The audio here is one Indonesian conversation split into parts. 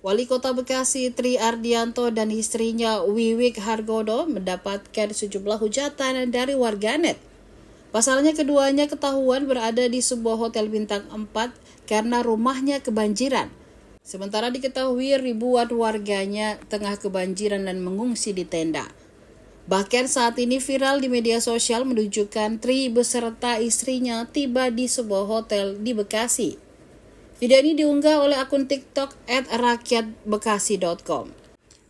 Wali Kota Bekasi Tri Ardianto dan istrinya Wiwik Hargodo mendapatkan sejumlah hujatan dari warganet. Pasalnya keduanya ketahuan berada di sebuah hotel bintang 4 karena rumahnya kebanjiran. Sementara diketahui ribuan warganya tengah kebanjiran dan mengungsi di tenda. Bahkan saat ini viral di media sosial menunjukkan Tri beserta istrinya tiba di sebuah hotel di Bekasi. Video ini diunggah oleh akun TikTok @rakyatbekasi.com.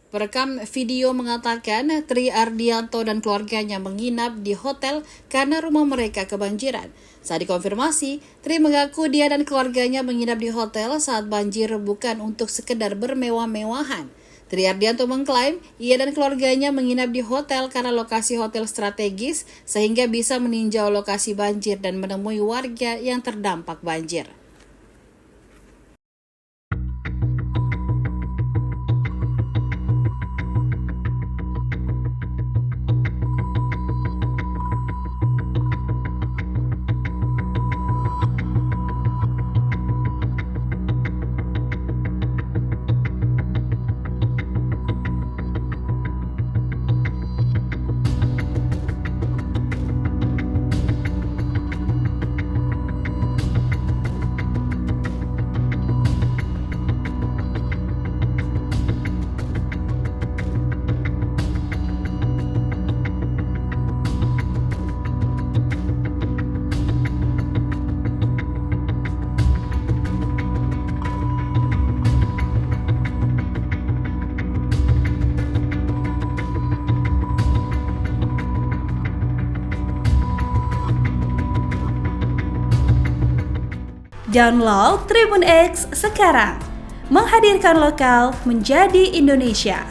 Perekam video mengatakan Tri Ardianto dan keluarganya menginap di hotel karena rumah mereka kebanjiran. Saat dikonfirmasi, Tri mengaku dia dan keluarganya menginap di hotel saat banjir bukan untuk sekedar bermewah-mewahan. Tri Ardianto mengklaim ia dan keluarganya menginap di hotel karena lokasi hotel strategis sehingga bisa meninjau lokasi banjir dan menemui warga yang terdampak banjir. Download Tribun X sekarang, menghadirkan lokal menjadi Indonesia.